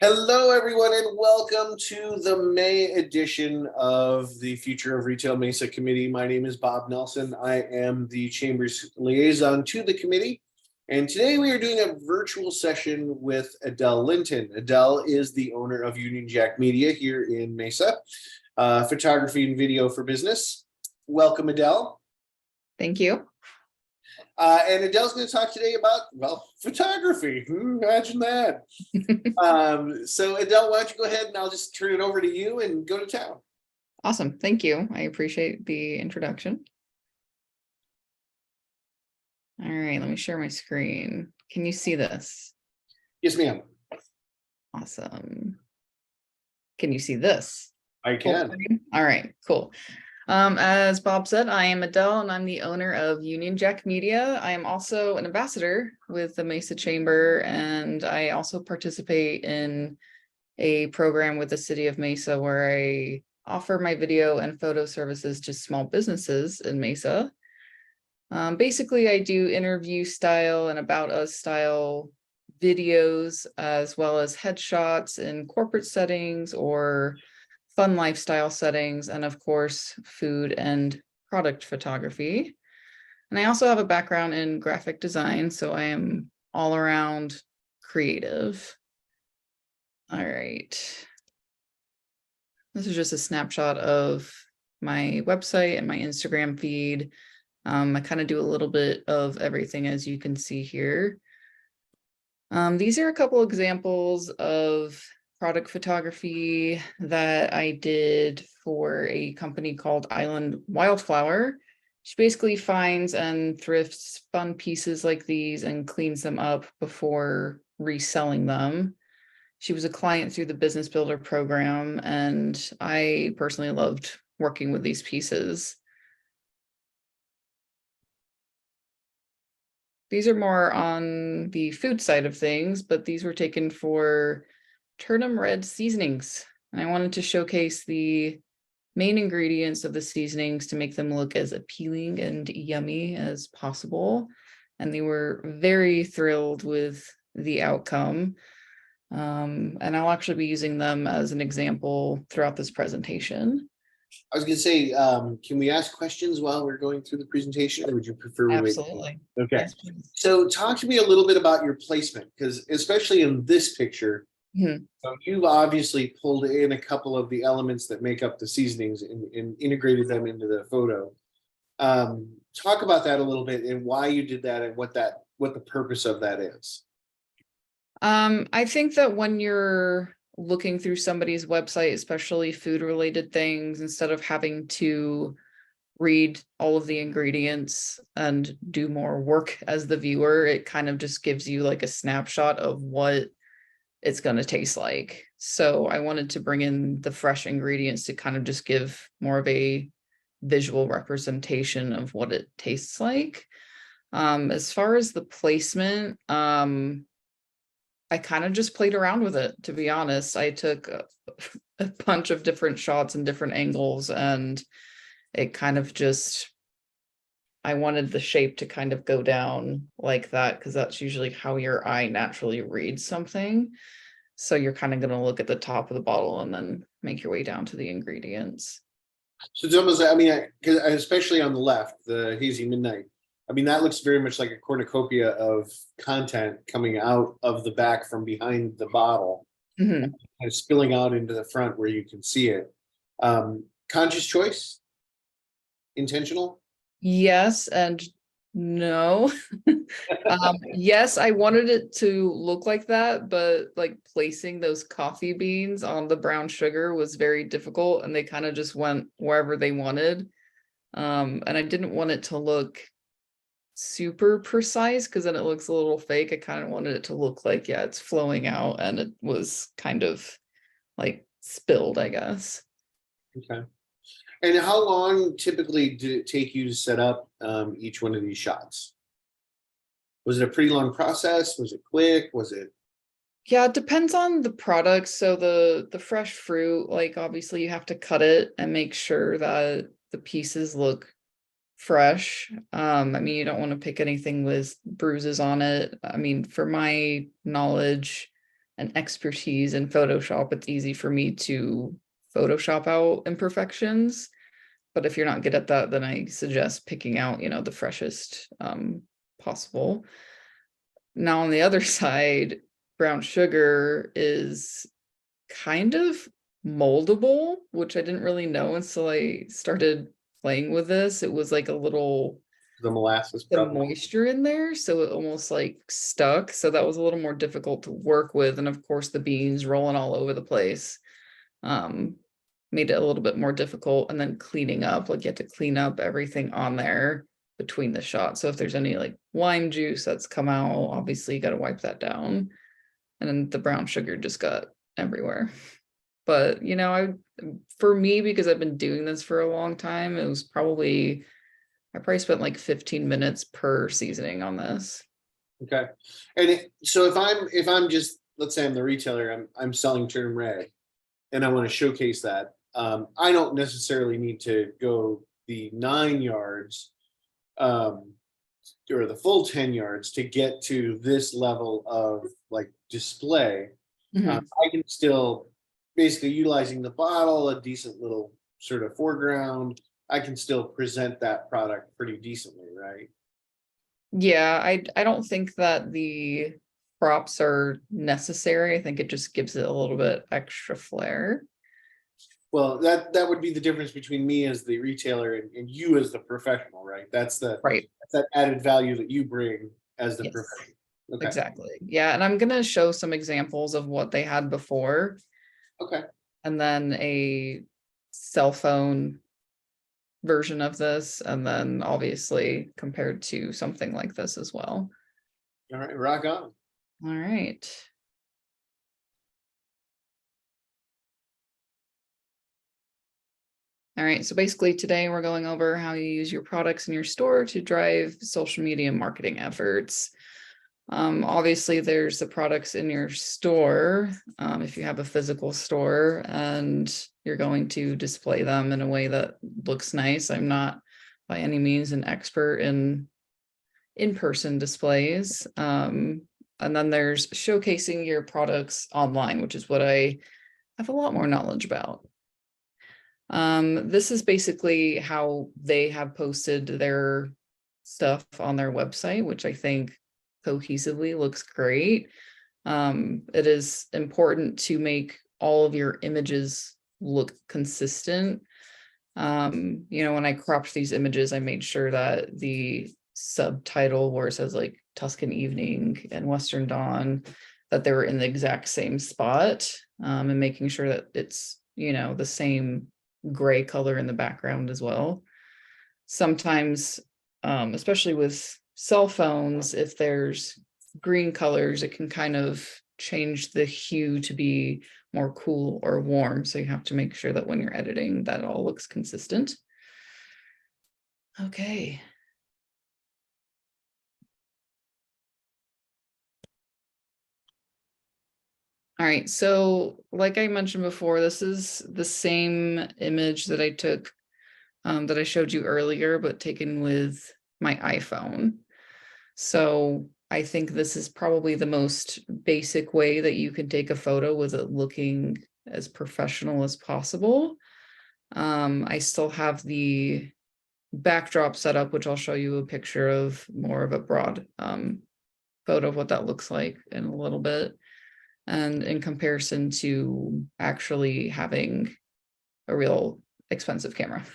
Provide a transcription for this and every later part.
Hello, everyone, and welcome to the May edition of the Future of Retail Mesa Committee. My name is Bob Nelson. I am the Chamber's liaison to the committee. And today we are doing a virtual session with Adele Linton. Adele is the owner of Union Jack Media here in Mesa, photography and video for business. Welcome, Adele. Thank you. And Adele's going to talk today about, well, photography. Imagine that. So Adele, why don't you go ahead and I'll just turn it over to you and go to town. Awesome. Thank you. I appreciate the introduction. All right, let me share my screen. Can you see this? Yes, ma'am. Awesome. Can you see this? I can. All right, cool. As Bob said, I am Adele and I'm the owner of Union Jack Media. I am also an ambassador with the Mesa Chamber, and I also participate in a program with the city of Mesa where I offer my video and photo services to small businesses in Mesa. Basically, I do interview style and about us style videos, as well as headshots in corporate settings or fun lifestyle settings, and of course, food and product photography. And I also have a background in graphic design, so I am all around creative. All right. This is just a snapshot of my website and my Instagram feed. I kind of do a little bit of everything, as you can see here. These are a couple examples of product photography that I did for a company called Island Wildflower. She basically finds and thrifts fun pieces like these and cleans them up before reselling them. She was a client through the Business Builder program, and I personally loved working with these pieces. These are more on the food side of things, but these were taken for turnip red seasonings. And I wanted to showcase the main ingredients of the seasonings to make them look as appealing and yummy as possible. And they were very thrilled with the outcome. And I'll actually be using them as an example throughout this presentation. I was going to say, can we ask questions while we're going through the presentation, or would you prefer we wait? Absolutely. Okay. Yes, so talk to me a little bit about your placement, because especially in this picture, you've obviously pulled in a couple of the elements that make up the seasonings and integrated them into the photo. Talk about that a little bit and why you did that and what the purpose of that is. I think that when you're looking through somebody's website, especially food related things, instead of having to read all of the ingredients and do more work as the viewer, it kind of just gives you like a snapshot of what it's going to taste like. So I wanted to bring in the fresh ingredients to kind of just give more of a visual representation of what it tastes like. As far as the placement, I kind of just played around with it, to be honest. I took a bunch of different shots and different angles, and it kind of just, I wanted the shape to kind of go down like that, because that's usually how your eye naturally reads something. So you're kind of going to look at the top of the bottle and then make your way down to the ingredients. So it's almost, I mean, especially on the left, the Hazy Midnight, I mean, that looks very much like a cornucopia of content coming out of the back from behind the bottle, and spilling out into the front where you can see it. Conscious choice? Intentional? Yes and no. Yes, I wanted it to look like that, but like placing those coffee beans on the brown sugar was very difficult, and they kind of just went wherever they wanted. And I didn't want it to look super precise, because then it looks a little fake. I kind of wanted it to look like, yeah, it's flowing out, and it was kind of like spilled, I guess. Okay. And how long typically did it take you to set up each one of these shots? Was it a pretty long process? Was it quick? Was it? Yeah, it depends on the product. So the fresh fruit, like obviously you have to cut it and make sure that the pieces look fresh. I mean, you don't want to pick anything with bruises on it. I mean, for my knowledge an expertise in Photoshop, it's easy for me to Photoshop out imperfections. But if you're not good at that, then I suggest picking out, the freshest possible. Now on the other side, brown sugar is kind of moldable, which I didn't really know until I started playing with this. It was like a little The molasses the probably. moisture in there, so it almost like stuck. So that was a little more difficult to work with. And of course, the beans rolling all over the place made it a little bit more difficult. And then cleaning up, like you have to clean up everything on there between the shots. So if there's any like lime juice that's come out, obviously you got to wipe that down. And then the brown sugar just got everywhere. But for me, because I've been doing this for a long time, I probably spent like 15 minutes per seasoning on this. Okay. And so if I'm just, let's say I'm the retailer, I'm selling Turn Red and I want to showcase that. I don't necessarily need to go the 9 yards or the full 10 yards to get to this level of like display. Mhm. I can still, basically utilizing the bottle, a decent little sort of foreground, I can still present that product pretty decently, right? Yeah, I don't think that the props are necessary. I think it just gives it a little bit extra flair. Well, that would be the difference between me as the retailer and you as the professional, right? That's Right. that added value that you bring as the Yes, professional. Okay. exactly. Yeah, and I'm gonna show some examples of what they had before, Okay. and then a cell phone version of this, and then obviously compared to something like this as well. All right. Rock on. All right. All right, so basically today we're going over how you use your products in your store to drive social media marketing efforts. Obviously, there's the products in your store, if you have a physical store, and you're going to display them in a way that looks nice. I'm not by any means an expert in-person displays. And then there's showcasing your products online, which is what I have a lot more knowledge about. This is basically how they have posted their stuff on their website, which I think cohesively looks great. It is important to make all of your images look consistent. When I cropped these images, I made sure that the subtitle where it says like Tuscan Evening and Western Dawn, that they were in the exact same spot, and making sure that it's, the same gray color in the background as well. Sometimes, especially with cell phones, if there's green colors, it can kind of change the hue to be more cool or warm. So you have to make sure that when you're editing, that all looks consistent. Okay. All right, so like I mentioned before, this is the same image that I took, that I showed you earlier, but taken with my iPhone. So I think this is probably the most basic way that you can take a photo with it looking as professional as possible. I still have the backdrop set up, which I'll show you a picture of, more of a broad photo of what that looks like in a little bit. And in comparison to actually having a real expensive camera.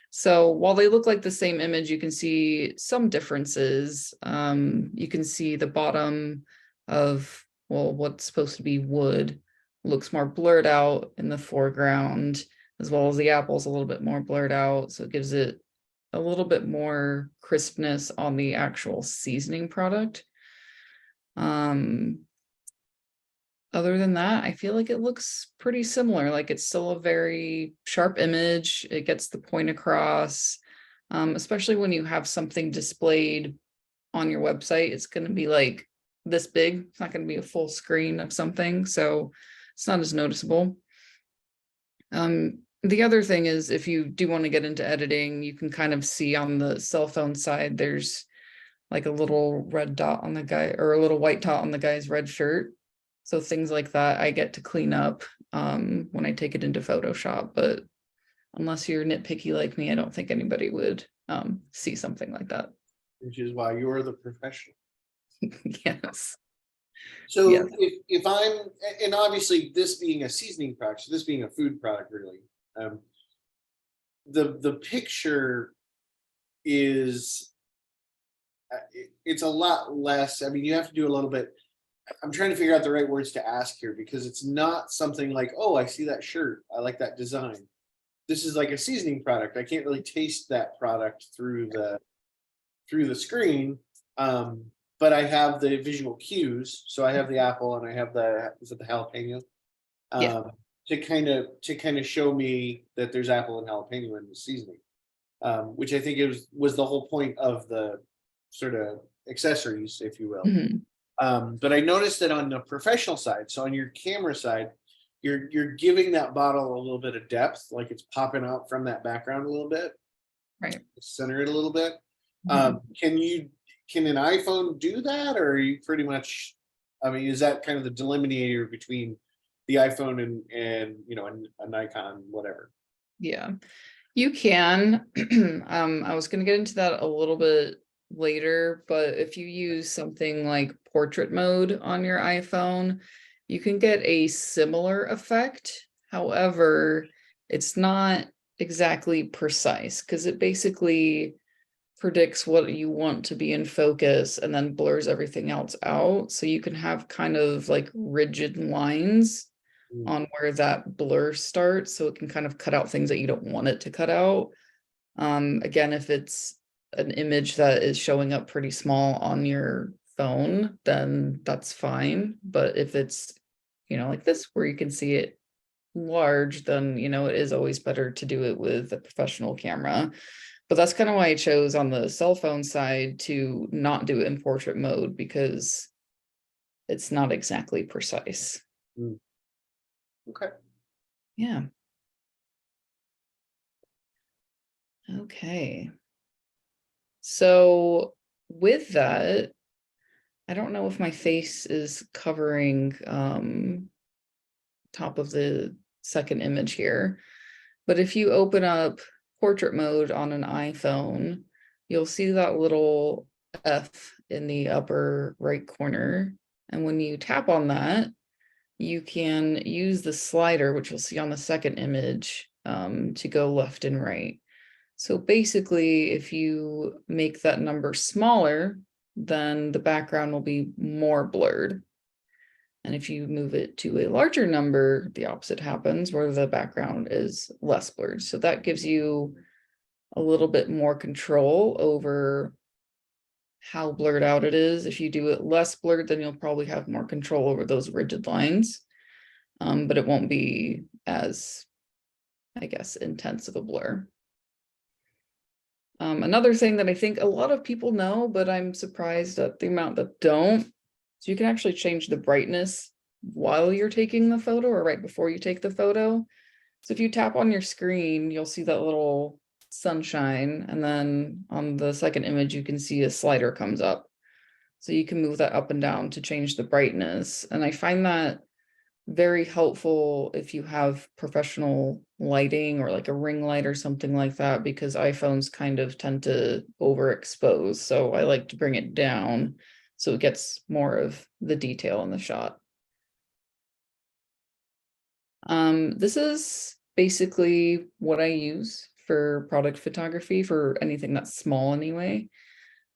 So while they look like the same image, you can see some differences. You can see the bottom of, well, what's supposed to be wood looks more blurred out in the foreground, as well as the apple's a little bit more blurred out. So it gives it a little bit more crispness on the actual seasoning product. Other than that, I feel like it looks pretty similar. Like it's still a very sharp image. It gets the point across, especially when you have something displayed on your website. It's going to be like this big. It's not going to be a full screen of something. So it's not as noticeable. The other thing is, if you do want to get into editing, you can kind of see on the cell phone side, there's like a little red dot on the guy, or a little white dot on the guy's red shirt. So things like that I get to clean up when I take it into Photoshop, but unless you're nitpicky like me, I don't think anybody would see something like that. Which is why you're the professional. Yes. So Yes. if I'm, and obviously this being a seasoning product, so this being a food product really, the picture is it's a lot less. I mean, you have to do a little bit. I'm trying to figure out the right words to ask here because it's not something like, oh, I see that shirt, I like that design. This is like a seasoning product. I can't really taste that product through the screen. But I have the visual cues. So I have the apple and I have is it the jalapeno? Yeah. To kind of show me that there's apple and jalapeno in the seasoning. Which I think was the whole point of the sort of accessories, if you will. Mhm. But I noticed that on the professional side, so on your camera side, you're giving that bottle a little bit of depth, like it's popping out from that background a little bit, Right. center it a little bit. Mhm. Can an iPhone do that, or are you pretty much? I mean, is that kind of the delimiter between the iPhone and a Nikon, whatever? Yeah. You can. I was going to get into that a little bit later, but if you use something like portrait mode on your iPhone, you can get a similar effect. However, it's not exactly precise because it basically predicts what you want to be in focus and then blurs everything else out. So you can have kind of like rigid lines Mm, on where that blur starts, so it can kind of cut out things that you don't want it to cut out. Again, if it's an image that is showing up pretty small on your phone, then that's fine. But if it's, like this, where you can see it large, then, it is always better to do it with a professional camera. But that's kind of why I chose on the cell phone side to not do it in portrait mode, because it's not exactly precise. mm. Okay. Yeah. Okay. So with that, I don't know if my face is covering top of the second image here, but if you open up portrait mode on an iPhone, you'll see that little F in the upper right corner. And when you tap on that, you can use the slider, which you'll see on the second image, to go left and right. So basically, if you make that number smaller, then the background will be more blurred. And if you move it to a larger number, the opposite happens, where the background is less blurred. So that gives you a little bit more control over how blurred out it is. If you do it less blurred, then you'll probably have more control over those rigid lines, but it won't be as, I guess, intense of a blur. Another thing that I think a lot of people know, but I'm surprised at the amount that don't. So you can actually change the brightness while you're taking the photo or right before you take the photo. So if you tap on your screen, you'll see that little sunshine. And then on the second image, you can see a slider comes up. So you can move that up and down to change the brightness. And I find that very helpful if you have professional lighting or like a ring light or something like that, because iPhones kind of tend to overexpose. So I like to bring it down so it gets more of the detail in the shot. This is basically what I use for product photography for anything that's small anyway.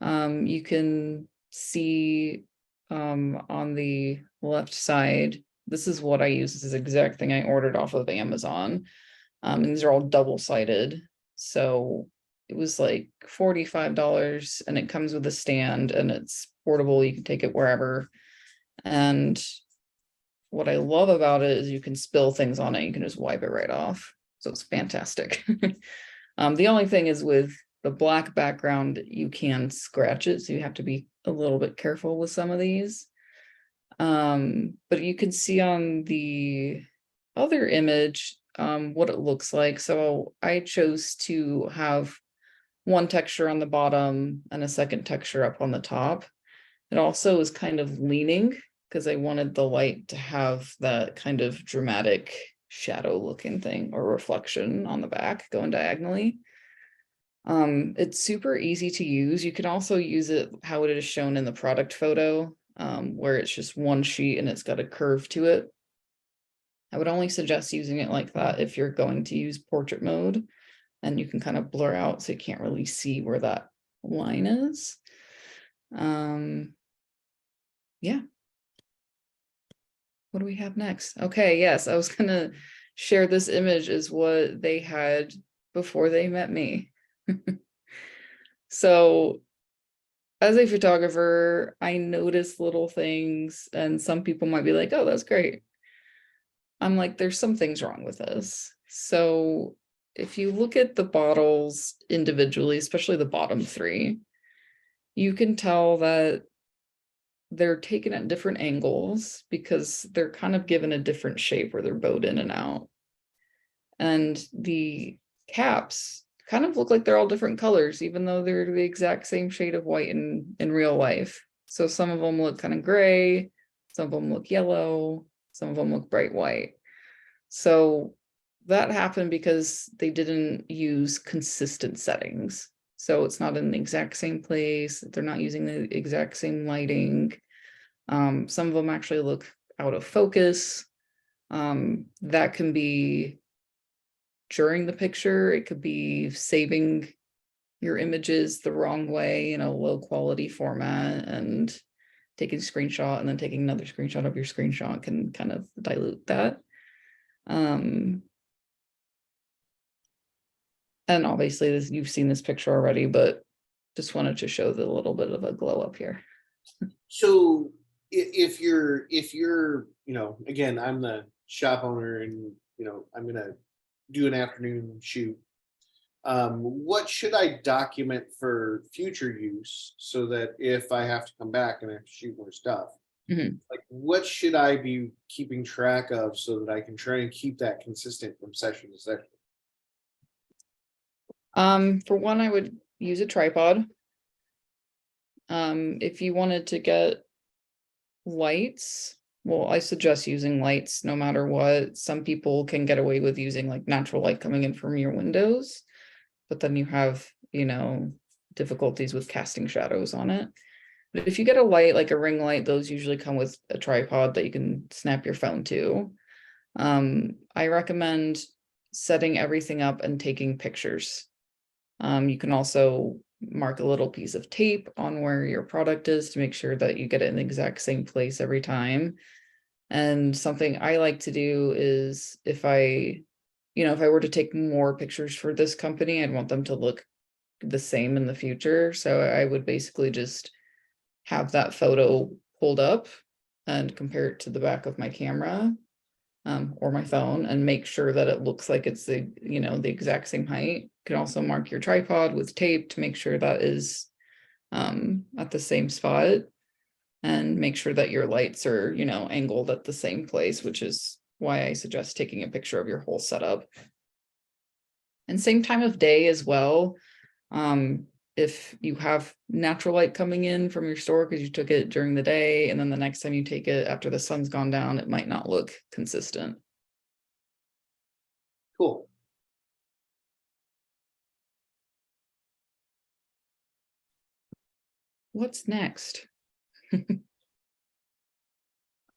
You can see on the left side, this is what I use. This is the exact thing I ordered off of Amazon. And these are all double-sided. So it was like $45 and it comes with a stand and it's portable. You can take it wherever. And what I love about it is you can spill things on it. You can just wipe it right off. So it's fantastic. The only thing is with the black background, you can scratch it. So you have to be a little bit careful with some of these. But you can see on the other image what it looks like. So I chose to have one texture on the bottom and a second texture up on the top. It also is kind of leaning. because I wanted the light to have that kind of dramatic shadow looking thing or reflection on the back going diagonally. It's super easy to use. You can also use it how it is shown in the product photo, where it's just one sheet and it's got a curve to it. I would only suggest using it like that if you're going to use portrait mode, and you can kind of blur out so you can't really see where that line is. Yeah. What do we have next? Okay, yes, I was gonna share this image is what they had before they met me. So as a photographer, I notice little things, and some people might be like, oh, that's great. I'm like, there's some things wrong with this. So if you look at the bottles individually, especially the bottom three, you can tell that they're taken at different angles because they're kind of given a different shape where they're bowed in and out. And the caps kind of look like they're all different colors, even though they're the exact same shade of white in real life. So some of them look kind of gray, some of them look yellow, some of them look bright white. So that happened because they didn't use consistent settings. So it's not in the exact same place. They're not using the exact same lighting. Some of them actually look out of focus. That can be during the picture. It could be saving your images the wrong way in a low quality format and taking a screenshot and then taking another screenshot of your screenshot can kind of dilute that. And obviously this, you've seen this picture already, but just wanted to show the little bit of a glow up here. So if you're, again, I'm the shop owner and, I'm going to do an afternoon shoot. What should I document for future use so that if I have to come back and I have to shoot more stuff, like what should I be keeping track of so that I can try and keep that consistent from session to session? For one, I would use a tripod. If you wanted to get lights, well, I suggest using lights no matter what. Some people can get away with using like natural light coming in from your windows, but then you have, difficulties with casting shadows on it. But if you get a light, like a ring light, those usually come with a tripod that you can snap your phone to. I recommend setting everything up and taking pictures. You can also mark a little piece of tape on where your product is to make sure that you get it in the exact same place every time. And something I like to do is if I were to take more pictures for this company, I'd want them to look the same in the future. So I would basically just have that photo pulled up and compare it to the back of my camera or my phone and make sure that it looks like it's the exact same height. You can also mark your tripod with tape to make sure that is at the same spot, and make sure that your lights are, angled at the same place, which is why I suggest taking a picture of your whole setup. And same time of day as well. If you have natural light coming in from your store because you took it during the day, and then the next time you take it after the sun's gone down, it might not look consistent. Cool. What's next?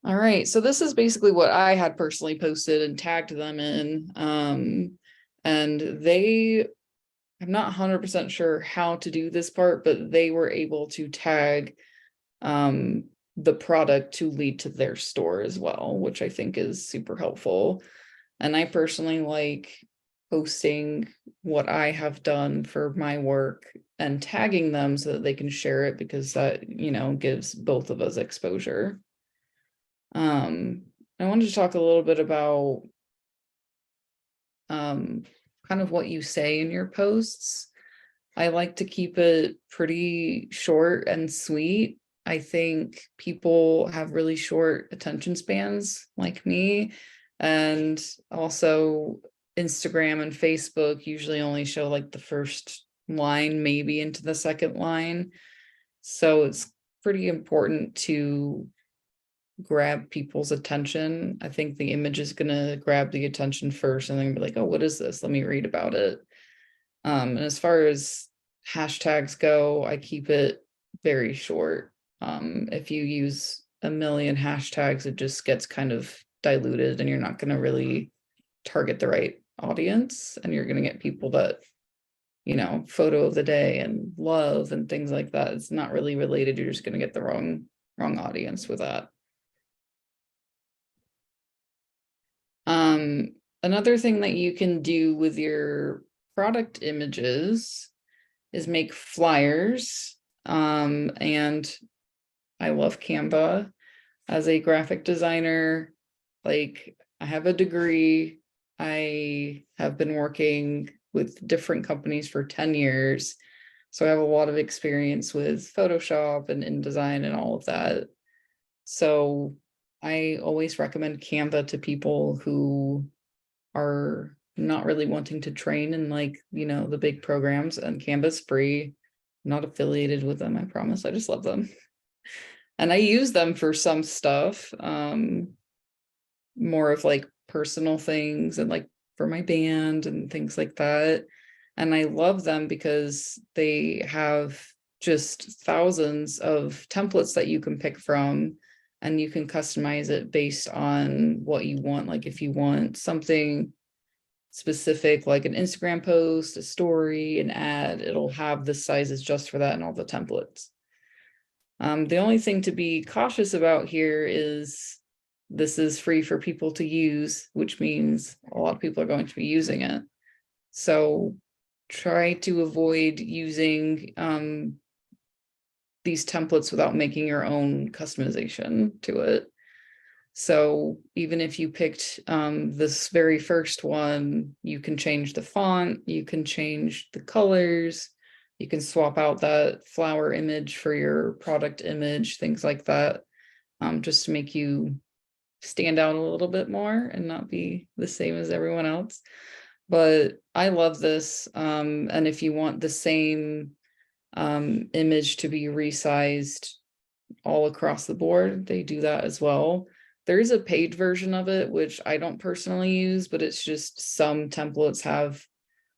All right, so this is basically what I had personally posted and tagged them in. And I'm not 100% sure how to do this part, but they were able to tag the product to lead to their store as well, which I think is super helpful. And I personally like posting what I have done for my work and tagging them so that they can share it, because that, gives both of us exposure. I wanted to talk a little bit about kind of what you say in your posts. I like to keep it pretty short and sweet. I think people have really short attention spans like me, and also Instagram and Facebook usually only show like the first line, maybe into the second line. So it's pretty important to grab people's attention. I think the image is going to grab the attention first and then be like, oh, what is this? Let me read about it. And as far as hashtags go, I keep it very short. If you use a million hashtags, it just gets kind of diluted and you're not going to really target the right audience, and you're going to get people that, you know, photo of the day and love and things like that. It's not really related. You're just going to get the wrong audience with that. Another thing that you can do with your product images is make flyers. And I love Canva. As a graphic designer, like, I have a degree. I have been working with different companies for 10 years. So I have a lot of experience with Photoshop and InDesign and all of that. So I always recommend Canva to people who are not really wanting to train in, like, you know, the big programs. And Canva's free. I'm not affiliated with them, I promise. I just love them. And I use them for some stuff, more of like personal things and like for my band and things like that. And I love them because they have just thousands of templates that you can pick from, and you can customize it based on what you want. Like if you want something specific, like an Instagram post, a story, an ad, it'll have the sizes just for that and all the templates. The only thing to be cautious about here is this is free for people to use, which means a lot of people are going to be using it. So try to avoid using these templates without making your own customization to it. So even if you picked this very first one, you can change the font, you can change the colors, you can swap out that flower image for your product image, things like that, just to make you stand out a little bit more and not be the same as everyone else. But I love this. And if you want the same image to be resized all across the board, they do that as well. There is a paid version of it, which I don't personally use, but it's just some templates have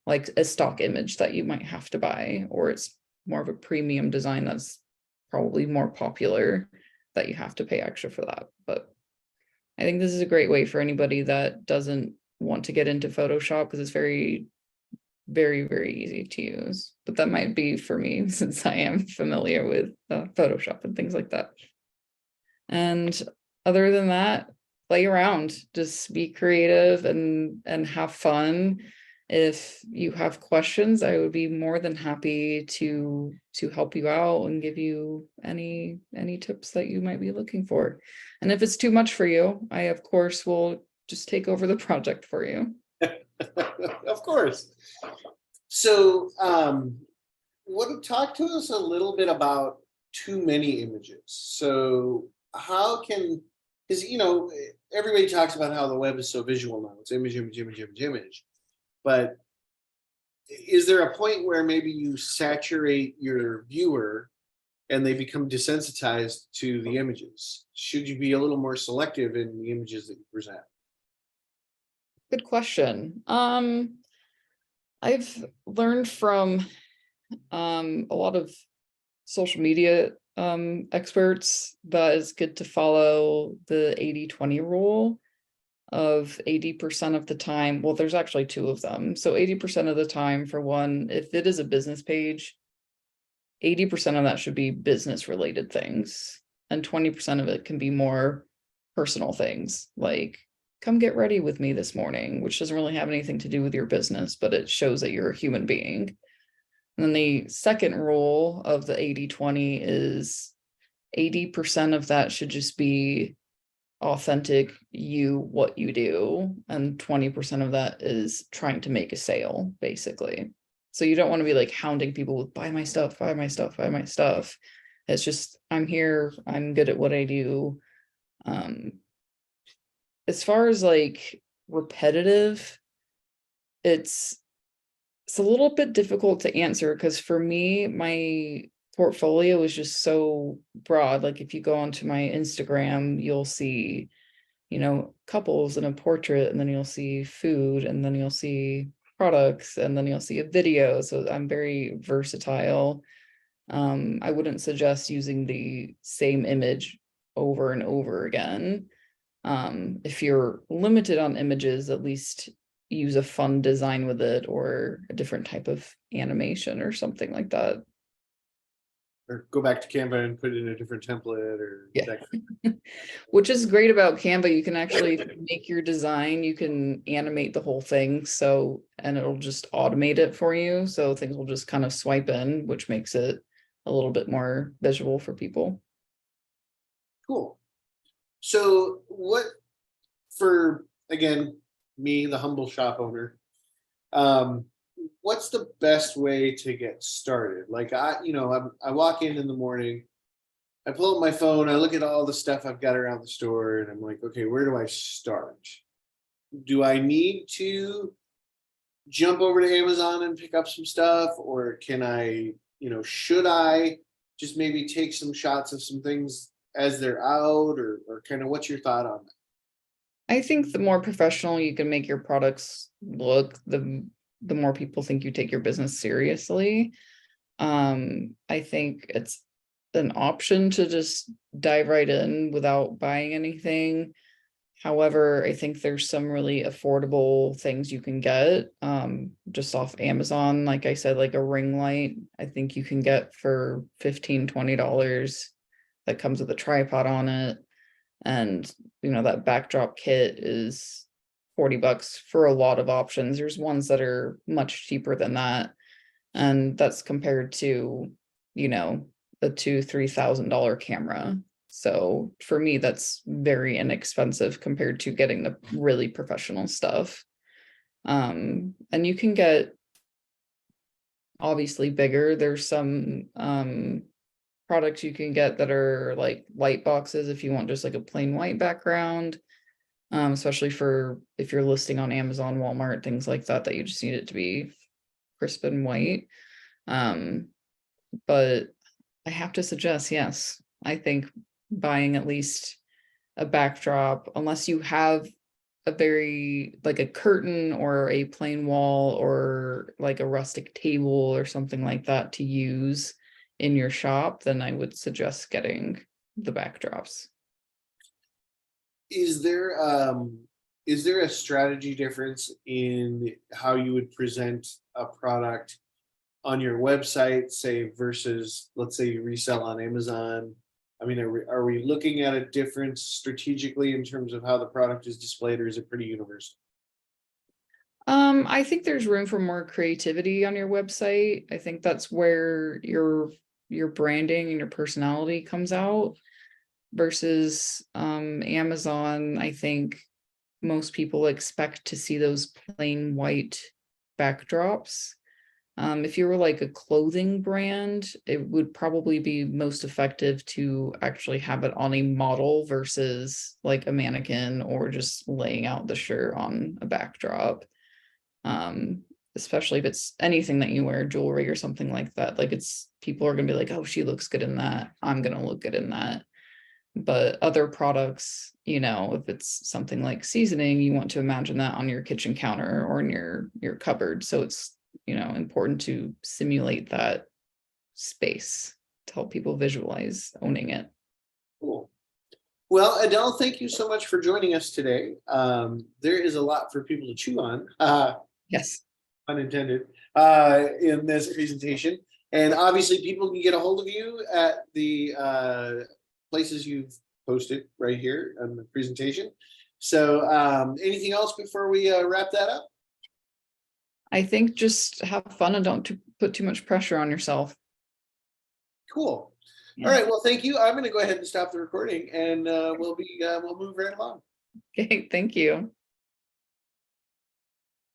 like a stock image that you might have to buy, or it's more of a premium design that's probably more popular that you have to pay extra for that. But I think this is a great way for anybody that doesn't want to get into Photoshop, because it's very, very, very easy to use. But that might be for me since I am familiar with Photoshop and things like that. And other than that, play around, just be creative and have fun. If you have questions, I would be more than happy to help you out and give you any tips that you might be looking for. And if it's too much for you, I of course will just take over the project for you. Of course. So talk to us a little bit about too many images. So how can, because everybody talks about how the web is so visual now. It's image, image, image, image, image. But is there a point where maybe you saturate your viewer and they become desensitized to the images? Should you be a little more selective in the images that you present? Good question. I've learned from a lot of social media experts that it's good to follow the 80-20 rule of 80% of the time. Well, there's actually two of them. So 80% of the time, for one, if it is a business page, 80% of that should be business related things, and 20% of it can be more personal things, like come get ready with me this morning, which doesn't really have anything to do with your business, but it shows that you're a human being. And then the second rule of the 80-20 is 80% of that should just be authentic you, what you do, and 20% of that is trying to make a sale, basically. So you don't want to be like hounding people with buy my stuff, buy my stuff, buy my stuff. It's just, I'm here, I'm good at what I do. As far as like repetitive, it's a little bit difficult to answer, because for me, portfolio is just so broad. Like if you go onto my Instagram, you'll see, couples and a portrait, and then you'll see food, and then you'll see products, and then you'll see a video. So I'm very versatile. I wouldn't suggest using the same image over and over again. If you're limited on images, at least use a fun design with it, or a different type of animation or something like that. Or go back to Canva and put in a different template or Yeah. that. Which is great about Canva. You can actually make your design, you can animate the whole thing. So, and it'll just automate it for you. So things will just kind of swipe in, which makes it a little bit more visual for people. Cool. So what, for, again, me, the humble shop owner, what's the best way to get started? Like I walk in the morning, I pull up my phone, I look at all the stuff I've got around the store, and I'm like, okay, where do I start? Do I need to jump over to Amazon and pick up some stuff, or can I, should I just maybe take some shots of some things as they're out, or kind of what's your thought on that? I think the more professional you can make your products look, the more people think you take your business seriously. I think it's an option to just dive right in without buying anything. However, I think there's some really affordable things you can get just off Amazon. Like I said, like a ring light, I think you can get for $15-20 that comes with a tripod on it. And that backdrop kit is $40 for a lot of options. There's ones that are much cheaper than that. And that's compared to, a $2,000-3,000 camera. So for me, that's very inexpensive compared to getting the really professional stuff. And you can get obviously bigger. There's some products you can get that are like light boxes if you want just like a plain white background, especially for if you're listing on Amazon, Walmart, things like that, that you just need it to be crisp and white. But I have to suggest, yes, I think buying at least a backdrop, unless you have a very like a curtain or a plain wall or like a rustic table or something like that to use in your shop, then I would suggest getting the backdrops. Is there a strategy difference in how you would present a product on your website, say, versus, let's say, you resell on Amazon? I mean, are we looking at a difference strategically in terms of how the product is displayed, or is it pretty universal? I think there's room for more creativity on your website. I think that's where your branding and your personality comes out versus Amazon. I think most people expect to see those plain white backdrops. If you were like a clothing brand, it would probably be most effective to actually have it on a model versus like a mannequin or just laying out the shirt on a backdrop. Especially if it's anything that you wear, jewelry or something like that. Like people are gonna be like, oh, she looks good in that, I'm gonna look good in that. But other products, if it's something like seasoning, you want to imagine that on your kitchen counter or in your cupboard. So it's important to simulate that space to help people visualize owning it. Cool. Well, Adele, thank you so much for joining us today. There is a lot for people to chew on, Yes. unintended, in this presentation. And obviously people can get a hold of you at the places you've posted right here on the presentation. So anything else before we wrap that up? I think just have fun and don't put too much pressure on yourself. Cool. Yeah. All right. Well, thank you. I'm going to go ahead and stop the recording, and we'll move right along. Okay, thank you.